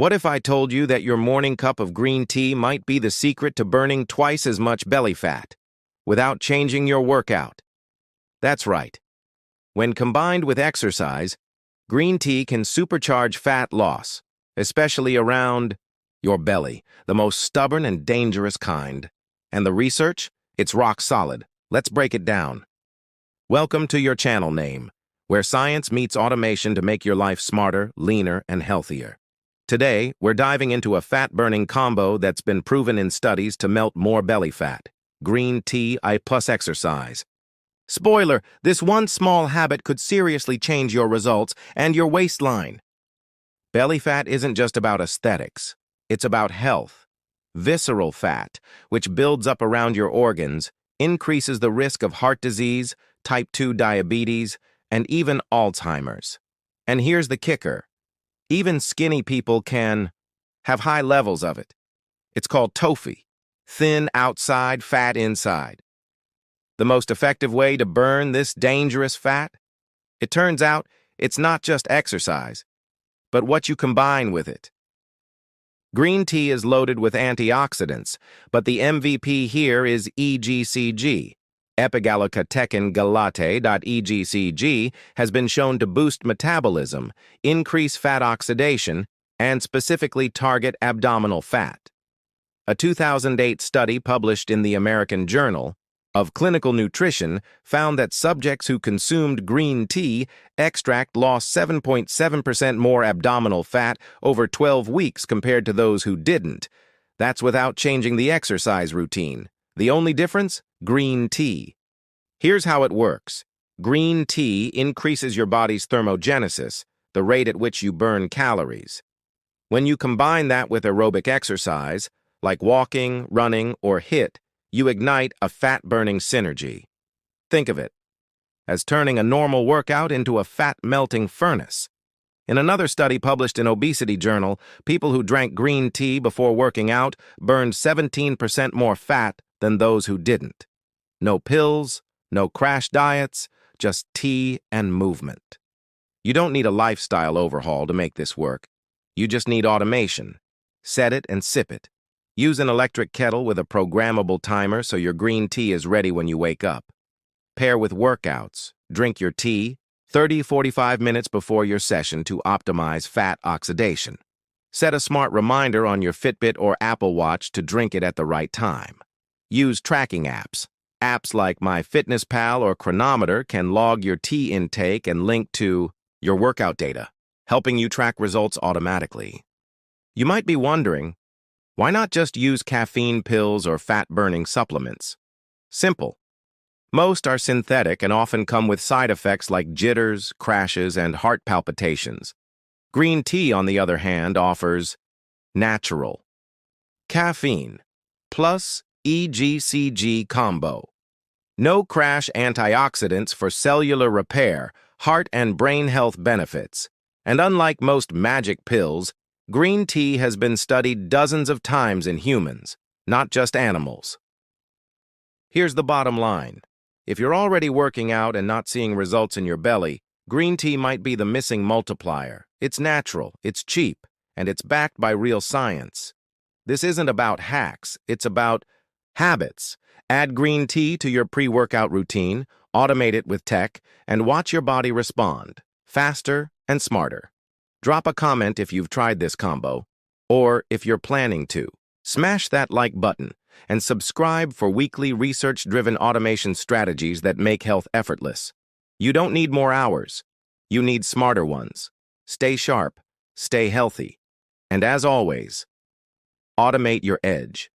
What if I told you that your morning cup of green tea might be the secret to burning twice as much belly fat without changing your workout? That's right. When combined with exercise, green tea can supercharge fat loss, especially around your belly, the most stubborn and dangerous kind. And the research? It's rock solid. Let's break it down. Welcome to your channel name, where science meets automation to make your life smarter, leaner, and healthier. Today, we're diving into a fat-burning combo that's been proven in studies to melt more belly fat: green tea plus exercise. Spoiler, this one small habit could seriously change your results and your waistline. Belly fat isn't just about aesthetics. It's about health. Visceral fat, which builds up around your organs, increases the risk of heart disease, type 2 diabetes, and even Alzheimer's. And here's the kicker. Even skinny people can have high levels of it. It's called TOFI, thin outside, fat inside. The most effective way to burn this dangerous fat? It turns out it's not just exercise, but what you combine with it. Green tea is loaded with antioxidants, but the MVP here is EGCG. Epigallocatechin galate.egcg has been shown to boost metabolism, increase fat oxidation, and specifically target abdominal fat. A 2008 study published in the American Journal of Clinical Nutrition found that subjects who consumed green tea extract lost 7.7% more abdominal fat over 12 weeks compared to those who didn't. That's without changing the exercise routine. The only difference? Green tea. Here's how it works. Green tea increases your body's thermogenesis, the rate at which you burn calories. When you combine that with aerobic exercise, like walking, running, or HIIT, you ignite a fat-burning synergy. Think of it as turning a normal workout into a fat-melting furnace. In another study published in Obesity Journal, people who drank green tea before working out burned 17% more fat than those who didn't. No pills, no crash diets, just tea and movement. You don't need a lifestyle overhaul to make this work. You just need automation. Set it and sip it. Use an electric kettle with a programmable timer so your green tea is ready when you wake up. Pair with workouts. Drink your tea 30-45 minutes before your session to optimize fat oxidation. Set a smart reminder on your Fitbit or Apple Watch to drink it at the right time. Use tracking apps. Apps like MyFitnessPal or Chronometer can log your tea intake and link to your workout data, helping you track results automatically. You might be wondering, why not just use caffeine pills or fat-burning supplements? Simple. Most are synthetic and often come with side effects like jitters, crashes, and heart palpitations. Green tea, on the other hand, offers natural caffeine plus EGCG combo. No crash antioxidants for cellular repair, heart and brain health benefits. And unlike most magic pills, green tea has been studied dozens of times in humans, not just animals. Here's the bottom line. If you're already working out and not seeing results in your belly, green tea might be the missing multiplier. It's natural, it's cheap, and it's backed by real science. This isn't about hacks, it's about habits. Add green tea to your pre-workout routine, automate it with tech, and watch your body respond, faster and smarter. Drop a comment if you've tried this combo, or if you're planning to. Smash that like button and subscribe for weekly research-driven automation strategies that make health effortless. You don't need more hours. You need smarter ones. Stay sharp, stay healthy, and as always, automate your edge.